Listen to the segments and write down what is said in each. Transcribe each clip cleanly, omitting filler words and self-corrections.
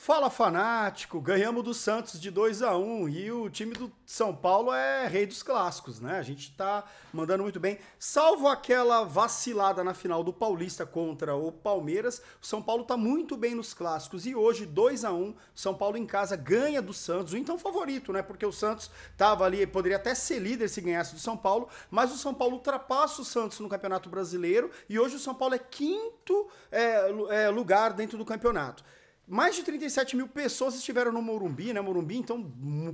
Fala, fanático, ganhamos do Santos de 2-1 e o time do São Paulo é rei dos clássicos, né? A gente tá mandando muito bem. Salvo aquela vacilada na final do Paulista contra o Palmeiras, o São Paulo tá muito bem nos clássicos e hoje 2-1, São Paulo em casa ganha do Santos, o então favorito, né? Porque o Santos tava ali, poderia até ser líder se ganhasse do São Paulo, mas o São Paulo ultrapassa o Santos no Campeonato Brasileiro e hoje o São Paulo é quinto lugar dentro do campeonato. Mais de 37 mil pessoas estiveram no Morumbi, né? Morumbi, então,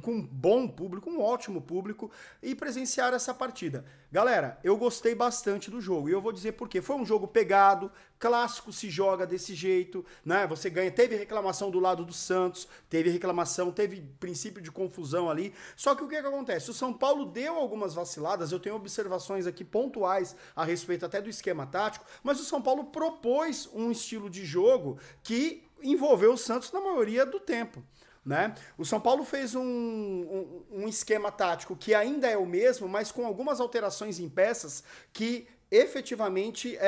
com um bom público, um ótimo público, e presenciaram essa partida. Galera, eu gostei bastante do jogo, e eu vou dizer por quê. Foi um jogo pegado, clássico se joga desse jeito, né? Você ganha, teve reclamação do lado do Santos, teve reclamação, teve princípio de confusão ali. Só que o que acontece? O São Paulo deu algumas vaciladas, eu tenho observações aqui pontuais a respeito até do esquema tático, mas o São Paulo propôs um estilo de jogo que envolveu o Santos na maioria do tempo, né? O São Paulo fez um esquema tático que ainda é o mesmo, mas com algumas alterações em peças que efetivamente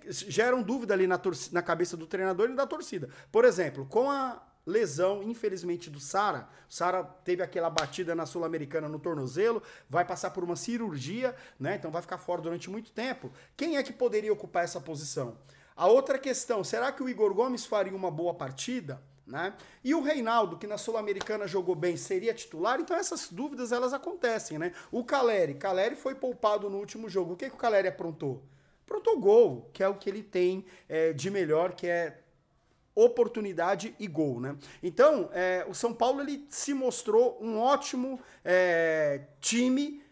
geram dúvida ali na cabeça do treinador e da torcida. Por exemplo, com a lesão, infelizmente, do Sara. O Sara teve aquela batida na Sul-Americana no tornozelo, vai passar por uma cirurgia, né? Então vai ficar fora durante muito tempo. Quem é que poderia ocupar essa posição? A outra questão, será que o Igor Gomes faria uma boa partida? Né? E o Reinaldo, que na Sul-Americana jogou bem, seria titular? Então essas dúvidas elas acontecem, né? O Caleri foi poupado no último jogo. O que o Caleri aprontou? Aprontou gol, que é o que ele tem de melhor, que é oportunidade e gol, né? Então, o São Paulo ele se mostrou um ótimo time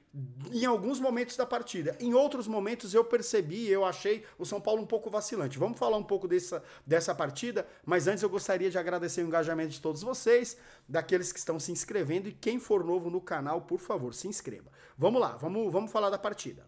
em alguns momentos da partida. Em outros momentos eu achei o São Paulo um pouco vacilante. Vamos falar um pouco dessa partida, mas antes eu gostaria de agradecer o engajamento de todos vocês, daqueles que estão se inscrevendo, e quem for novo no canal, por favor, se inscreva. Vamos lá, vamos falar da partida.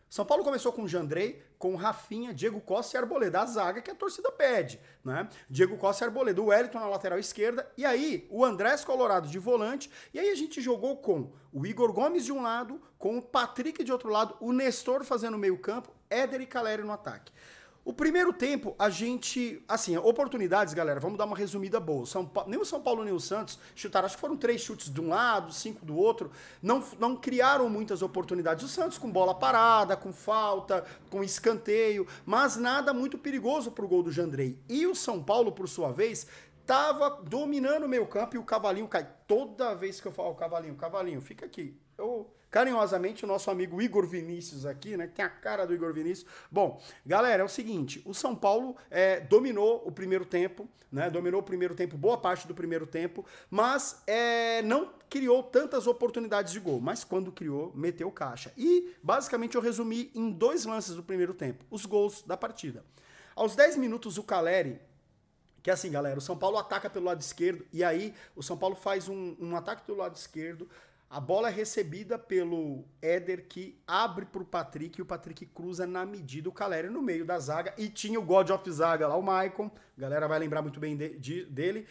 São Paulo começou com o Jandrei, com o Rafinha, Diego Costa e Arboleda, a zaga que a torcida pede, né? Diego Costa e Arboleda, o Wellington na lateral esquerda, e aí o Andrés Colorado de volante, e aí a gente jogou com o Igor Gomes de um lado, com o Patrick de outro lado, o Nestor fazendo meio campo, Éder e Caleri no ataque. O primeiro tempo, a gente... Assim, oportunidades, galera, vamos dar uma resumida boa. Nem o São Paulo nem o Santos chutaram, acho que foram 3 chutes de um lado, 5 do outro. Não criaram muitas oportunidades. O Santos com bola parada, com falta, com escanteio, mas nada muito perigoso pro gol do Jandrei. E o São Paulo, por sua vez, tava dominando o meio campo e o Cavalinho cai. Toda vez que eu falo, Cavalinho, fica aqui. Carinhosamente, o nosso amigo Igor Vinícius aqui, né? Que tem a cara do Igor Vinícius. Bom, galera, é o seguinte, o São Paulo dominou o primeiro tempo, né? Dominou o primeiro tempo, boa parte do primeiro tempo, mas não criou tantas oportunidades de gol. Mas quando criou, meteu caixa. E, basicamente, eu resumi em 2 lances do primeiro tempo, os gols da partida. Aos 10 minutos, o Caleri... Que é assim, galera, o São Paulo ataca pelo lado esquerdo, e aí o São Paulo faz um ataque pelo lado esquerdo, a bola é recebida pelo Éder, que abre pro Patrick, e o Patrick cruza na medida o Caleri no meio da zaga, e tinha o God of Zaga lá, o Maicon, a galera vai lembrar muito bem dele.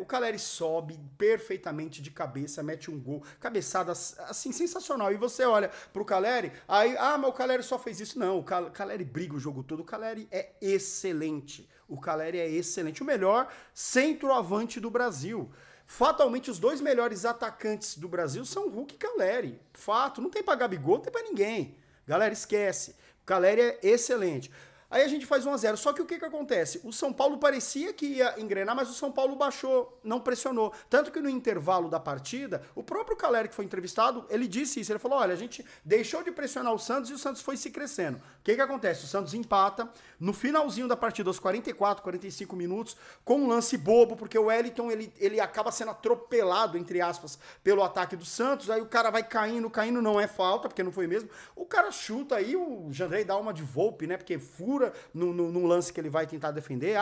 O Caleri sobe perfeitamente de cabeça, mete um gol, cabeçada assim, sensacional. E você olha pro Caleri, aí, mas o Caleri só fez isso. Não, o Caleri briga o jogo todo, o Caleri é excelente. O Caleri é excelente, o melhor centroavante do Brasil. Fatalmente, os 2 melhores atacantes do Brasil são Hulk e Caleri. Fato, não tem pra Gabigol, não tem pra ninguém. Galera, esquece. O Caleri é excelente. Aí a gente faz 1-0. Só que o que acontece? O São Paulo parecia que ia engrenar, mas o São Paulo baixou, não pressionou. Tanto que no intervalo da partida, o próprio Caleri, que foi entrevistado, ele disse isso. Ele falou, olha, a gente deixou de pressionar o Santos e o Santos foi se crescendo. O que acontece? O Santos empata no finalzinho da partida, aos 44, 45 minutos, com um lance bobo, porque o Wellington, ele acaba sendo atropelado, entre aspas, pelo ataque do Santos. Aí o cara vai caindo, não é falta, porque não foi mesmo. O cara chuta aí, o Jandrei dá uma de Volpe, né, porque fura num lance que ele vai tentar defender.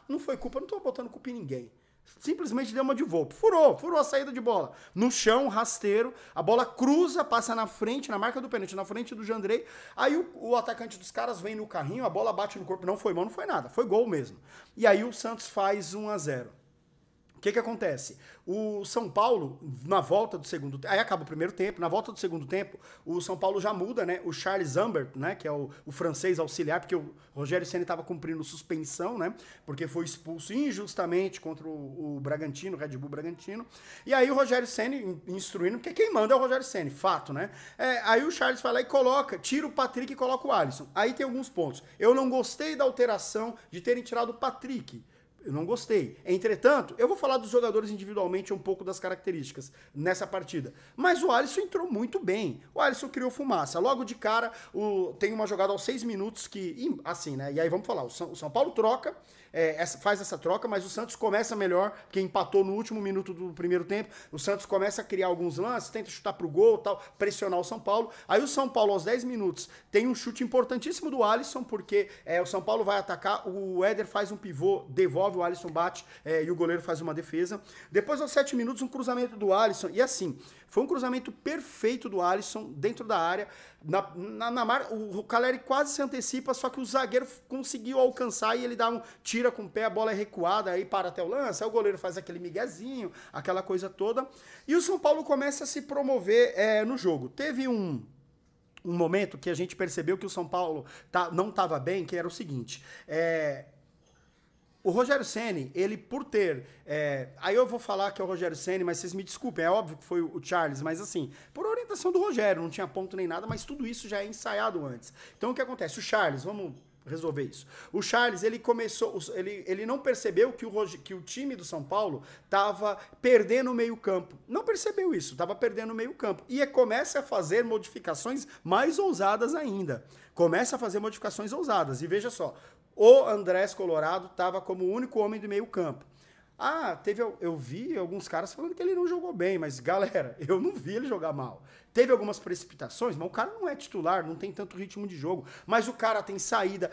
Não foi culpa, não tô botando culpa em ninguém. Simplesmente deu uma de Volpe. Furou a saída de bola. No chão, rasteiro, a bola cruza, passa na frente, na marca do pênalti, na frente do Jandrei. Aí o atacante dos caras vem no carrinho, a bola bate no corpo, não foi mão, não foi nada, foi gol mesmo. E aí o Santos faz 1-0. que acontece? O São Paulo, na volta do segundo tempo, aí acaba o primeiro tempo, na volta do segundo tempo, o São Paulo já muda, né? O Charles Zambert, né? Que é o francês auxiliar, porque o Rogério Ceni estava cumprindo suspensão, né? Porque foi expulso injustamente contra o Bragantino, o Red Bull Bragantino. E aí o Rogério Ceni instruindo, porque quem manda é o Rogério Ceni, fato, né? Aí o Charles vai lá e tira o Patrick e coloca o Alisson. Aí tem alguns pontos. Eu não gostei da alteração de terem tirado o Patrick. Eu não gostei. Entretanto, eu vou falar dos jogadores individualmente, um pouco das características nessa partida. Mas o Alisson entrou muito bem. O Alisson criou fumaça. Logo de cara, tem uma jogada aos 6 minutos que, assim, né? E aí vamos falar, o São Paulo troca, faz essa troca, mas o Santos começa melhor, porque empatou no último minuto do primeiro tempo. O Santos começa a criar alguns lances, tenta chutar pro gol, tal, pressionar o São Paulo. Aí o São Paulo, aos 10 minutos, tem um chute importantíssimo do Alisson, porque o São Paulo vai atacar, o Éder faz um pivô, devolve, o Alisson bate e o goleiro faz uma defesa. Depois, aos 7 minutos, um cruzamento do Alisson. E assim, foi um cruzamento perfeito do Alisson dentro da área. O Caleri quase se antecipa, só que o zagueiro conseguiu alcançar e ele tira com o pé, a bola é recuada, aí para até o lance, aí o goleiro faz aquele miguezinho, aquela coisa toda. E o São Paulo começa a se promover no jogo. Teve um momento que a gente percebeu que o São Paulo não estava bem, que era o seguinte... O Rogério Ceni, ele por ter... aí eu vou falar que é o Rogério Ceni, mas vocês me desculpem, é óbvio que foi o Charles, mas assim, por orientação do Rogério, não tinha ponto nem nada, mas tudo isso já é ensaiado antes. Então o que acontece? O Charles, vamos resolver isso. O Charles, ele começou... Ele não percebeu que o time do São Paulo estava perdendo o meio-campo. Não percebeu isso, estava perdendo o meio-campo. E começa a fazer modificações mais ousadas ainda. Começa a fazer modificações ousadas. E veja só, o Andrés Colorado estava como o único homem do meio campo. Eu vi alguns caras falando que ele não jogou bem, mas galera, eu não vi ele jogar mal. Teve algumas precipitações, mas o cara não é titular, não tem tanto ritmo de jogo, mas o cara tem saída.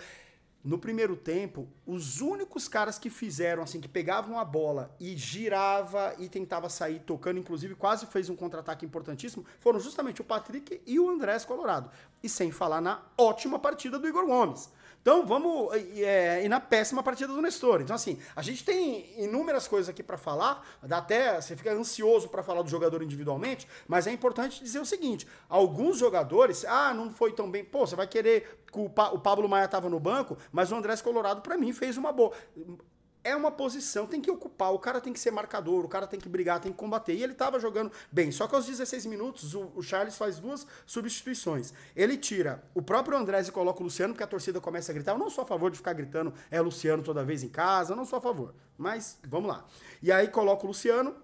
No primeiro tempo, os únicos caras que fizeram assim, que pegavam a bola e girava e tentava sair tocando, inclusive quase fez um contra-ataque importantíssimo, foram justamente o Patrick e o Andrés Colorado. E sem falar na ótima partida do Igor Gomes. Então vamos ir na péssima partida do Nestor. Então assim, a gente tem inúmeras coisas aqui para falar, você fica ansioso para falar do jogador individualmente, mas é importante dizer o seguinte, alguns jogadores, não foi tão bem, você vai querer que o Pablo Maia estava no banco, mas o Andrés Colorado para mim fez uma boa... É uma posição, tem que ocupar, o cara tem que ser marcador, o cara tem que brigar, tem que combater. E ele estava jogando bem, só que aos 16 minutos o Charles faz 2 substituições. Ele tira o próprio Andrés e coloca o Luciano, porque a torcida começa a gritar. Eu não sou a favor de ficar gritando Luciano toda vez em casa, eu não sou a favor. Mas vamos lá. E aí coloca o Luciano,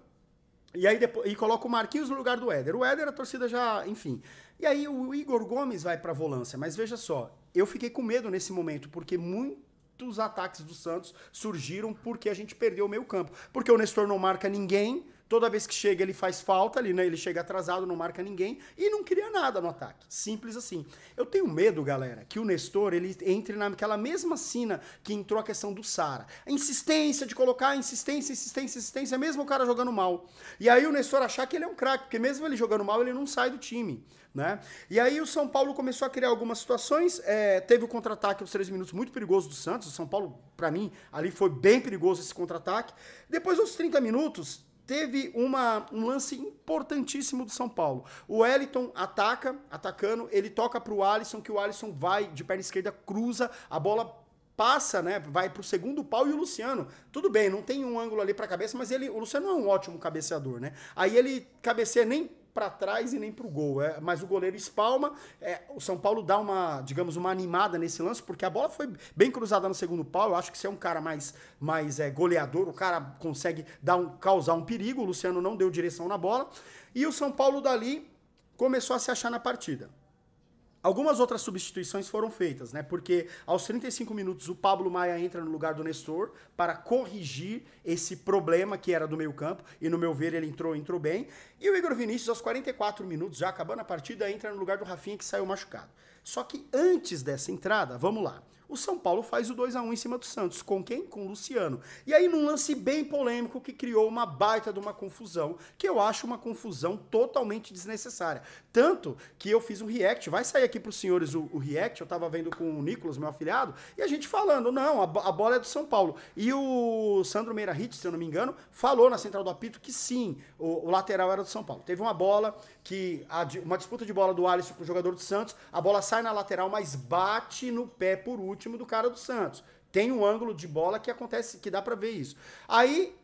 e coloca o Marquinhos no lugar do Éder. O Éder, a torcida já, enfim. E aí o Igor Gomes vai para a volância. Mas veja só, eu fiquei com medo nesse momento, porque os ataques do Santos surgiram porque a gente perdeu o meio campo. Porque o Nestor não marca ninguém, toda vez que chega ele faz falta, ele chega atrasado, não marca ninguém e não cria nada no ataque. Simples assim. Eu tenho medo, galera, que o Nestor ele entre naquela mesma sina que entrou a questão do Sara. A insistência de colocar, insistência, mesmo o cara jogando mal. E aí o Nestor achar que ele é um craque, porque mesmo ele jogando mal, ele não sai do time. Né? E aí o São Paulo começou a criar algumas situações, teve o contra-ataque aos 3 minutos muito perigoso do Santos, o São Paulo, pra mim, ali foi bem perigoso esse contra-ataque. Depois, aos 30 minutos, teve um lance importantíssimo do São Paulo. O Wellington atacando, ele toca pro Alisson, que o Alisson vai de perna esquerda, cruza, a bola passa, né, vai pro segundo pau, e o Luciano, tudo bem, não tem um ângulo ali pra cabeça, mas o Luciano não é um ótimo cabeceador, né? Aí ele cabeceia nem para trás e nem pro gol, mas o goleiro espalma, o São Paulo dá uma animada nesse lance, porque a bola foi bem cruzada no segundo pau. Eu acho que se é um cara mais goleador, o cara consegue causar um perigo. O Luciano não deu direção na bola, e o São Paulo dali começou a se achar na partida. Algumas outras substituições foram feitas, né? Porque aos 35 minutos o Pablo Maia entra no lugar do Nestor para corrigir esse problema que era do meio-campo, e no meu ver ele entrou bem. E o Igor Vinícius, aos 44 minutos, já acabando a partida, entra no lugar do Rafinha, que saiu machucado. Só que antes dessa entrada, vamos lá. O São Paulo faz o 2-1 em cima do Santos. Com quem? Com o Luciano. E aí num lance bem polêmico que criou uma baita de uma confusão, que eu acho uma confusão totalmente desnecessária. Tanto que eu fiz um react, vai sair aqui pros senhores o react, eu tava vendo com o Nicolas, meu afilhado, e a gente falando, não, a bola é do São Paulo. E o Sandro Meirahit, se eu não me engano, falou na central do apito que sim, o lateral era do São Paulo. Teve uma bola que, uma disputa de bola do Alisson com o jogador do Santos, a bola sai na lateral, mas bate no pé por último do cara do Santos. Tem um ângulo de bola que acontece, que dá pra ver isso. Aí,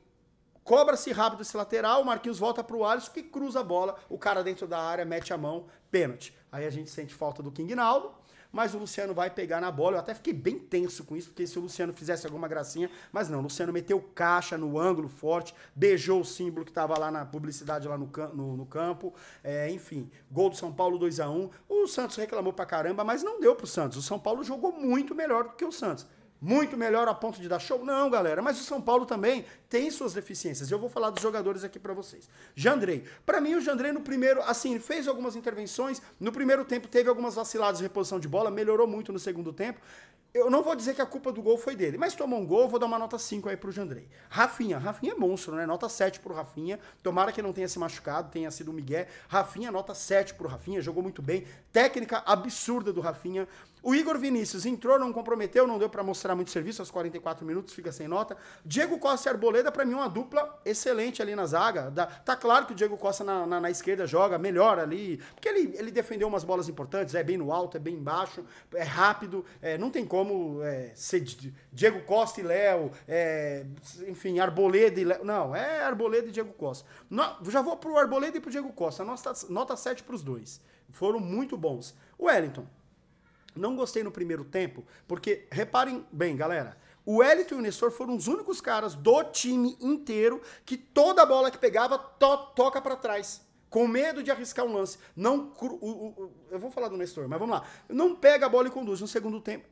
cobra-se rápido esse lateral, o Marquinhos volta pro Alisson, que cruza a bola, o cara dentro da área mete a mão, pênalti. Aí a gente sente falta do King Naldo, mas o Luciano vai pegar na bola. Eu até fiquei bem tenso com isso, porque se o Luciano fizesse alguma gracinha, mas não, o Luciano meteu caixa no ângulo forte, beijou o símbolo que estava lá na publicidade lá no campo, enfim, gol do São Paulo 2-1. O Santos reclamou pra caramba, mas não deu pro Santos. O São Paulo jogou muito melhor do que o Santos. Muito melhor a ponto de dar show? Não, galera, mas o São Paulo também tem suas deficiências. Eu vou falar dos jogadores aqui pra vocês. Jandrei. Pra mim, o Jandrei no primeiro, assim, fez algumas intervenções. No primeiro tempo teve algumas vaciladas de reposição de bola, melhorou muito no segundo tempo. Eu não vou dizer que a culpa do gol foi dele, mas tomou um gol, vou dar uma nota 5 aí pro Jandrei. Rafinha é monstro, né? Nota 7 pro Rafinha. Tomara que não tenha se machucado, tenha sido o Miguel. Rafinha, nota 7 pro Rafinha, jogou muito bem. Técnica absurda do Rafinha. O Igor Vinícius entrou, não comprometeu, não deu pra mostrar muito serviço, aos 44 minutos, fica sem nota. Diego Costa e Arboleda, pra mim, uma dupla excelente ali na zaga. Tá claro que o Diego Costa na esquerda joga melhor ali, porque ele defendeu umas bolas importantes, é bem no alto, é bem embaixo, é rápido, não tem como ser Diego Costa e Léo, enfim, Arboleda e Léo. Não, é Arboleda e Diego Costa. Já vou pro Arboleda e pro Diego Costa, nota 7 pros dois. Foram muito bons. O Wellington. Não gostei no primeiro tempo, porque, reparem bem, galera, o Wellington e o Nestor foram os únicos caras do time inteiro que toda bola que pegava toca pra trás. Com medo de arriscar um lance. Eu vou falar do Nestor, mas vamos lá. Não pega a bola e conduz.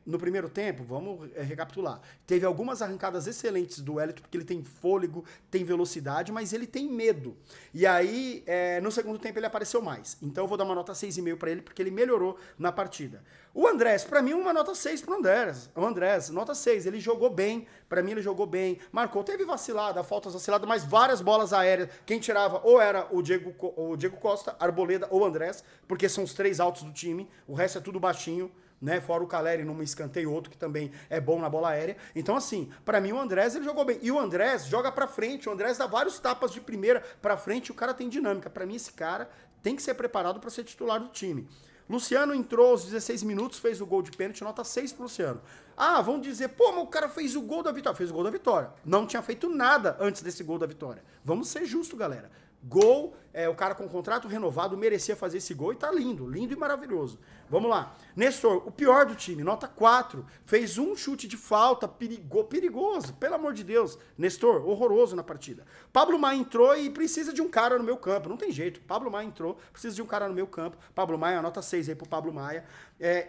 No primeiro tempo, vamos recapitular. Teve algumas arrancadas excelentes do Wellington, porque ele tem fôlego, tem velocidade, mas ele tem medo. E aí, no segundo tempo, ele apareceu mais. Então eu vou dar uma nota 6,5 pra ele, porque ele melhorou na partida. O Andrés, pra mim, uma nota 6 pro Andrés. O Andrés, nota 6. Ele jogou bem. Pra mim, ele jogou bem. Marcou. Teve vacilada, faltas vaciladas, mas várias bolas aéreas. Quem tirava ou era o Diego Costa, Arboleda ou Andrés, porque são os três altos do time. O resto é tudo baixinho, né? Fora o Caleri numa escanteio, outro que também é bom na bola aérea. Então, assim, pra mim, o Andrés, ele jogou bem. E o Andrés joga pra frente. O Andrés dá vários tapas de primeira pra frente. O cara tem dinâmica. Pra mim, esse cara tem que ser preparado pra ser titular do time. Luciano entrou aos 16 minutos, fez o gol de pênalti, nota 6 pro Luciano. Ah, vão dizer, pô, mas o cara fez o gol da vitória. Fez o gol da vitória. Não tinha feito nada antes desse gol da vitória. Vamos ser justos, galera. Gol, o cara com contrato renovado merecia fazer esse gol e tá lindo, lindo e maravilhoso. Vamos lá. Nestor, o pior do time, nota 4. Fez um chute de falta, perigoso, pelo amor de Deus. Nestor, horroroso na partida. Pablo Maia entrou e precisa de um cara no meu campo, não tem jeito. Pablo Maia entrou, precisa de um cara no meu campo. Pablo Maia, nota 6 aí pro Pablo Maia.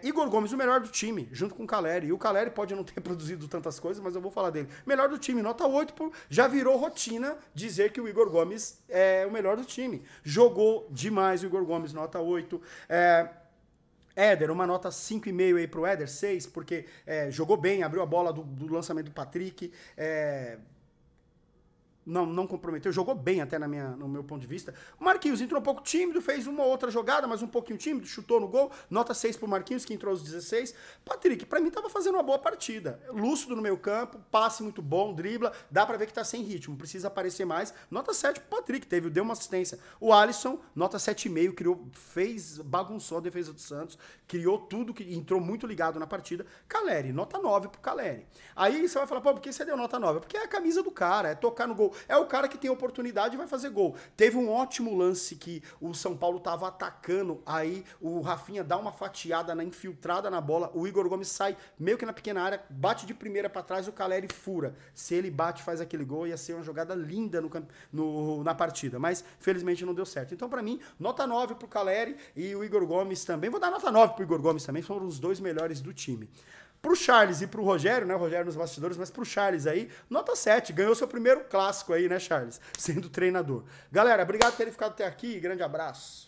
Igor Gomes, o melhor do time, junto com o Caleri. E o Caleri pode não ter produzido tantas coisas, mas eu vou falar dele. Melhor do time, nota 8, já virou rotina dizer que o Igor Gomes é o melhor do time. Jogou demais o Igor Gomes, nota 8. Éder, uma nota 5,5 aí pro Éder, 6, porque jogou bem, abriu a bola do lançamento do Patrick, não comprometeu, jogou bem até no meu ponto de vista. O Marquinhos entrou um pouco tímido, fez uma outra jogada, mas um pouquinho tímido, chutou no gol, nota 6 pro Marquinhos, que entrou aos 16. Patrick, pra mim tava fazendo uma boa partida, lúcido no meio campo, passe muito bom, dribla, dá pra ver que tá sem ritmo, precisa aparecer mais, nota 7 pro Patrick, deu uma assistência. O Alisson, nota 7,5, bagunçou a defesa do Santos, criou tudo, que entrou muito ligado na partida. Caleri, nota 9 pro Caleri. Aí você vai falar, pô, por que você deu nota 9? Porque é a camisa do cara, é tocar no gol. É o cara que tem oportunidade e vai fazer gol. Teve um ótimo lance que o São Paulo tava atacando, aí o Rafinha dá uma fatiada infiltrada na bola, o Igor Gomes sai meio que na pequena área, bate de primeira pra trás, o Caleri fura. Se ele bate, faz aquele gol, ia ser uma jogada linda na partida, mas felizmente não deu certo. Então pra mim, nota 9 pro Caleri e o Igor Gomes também. Vou dar nota 9 pro Igor Gomes também, foram os dois melhores do time. Pro Charles e pro Rogério, né? O Rogério nos bastidores, mas pro Charles aí, nota 7. Ganhou seu primeiro clássico aí, né, Charles? Sendo treinador. Galera, obrigado por terem ficado até aqui. Grande abraço.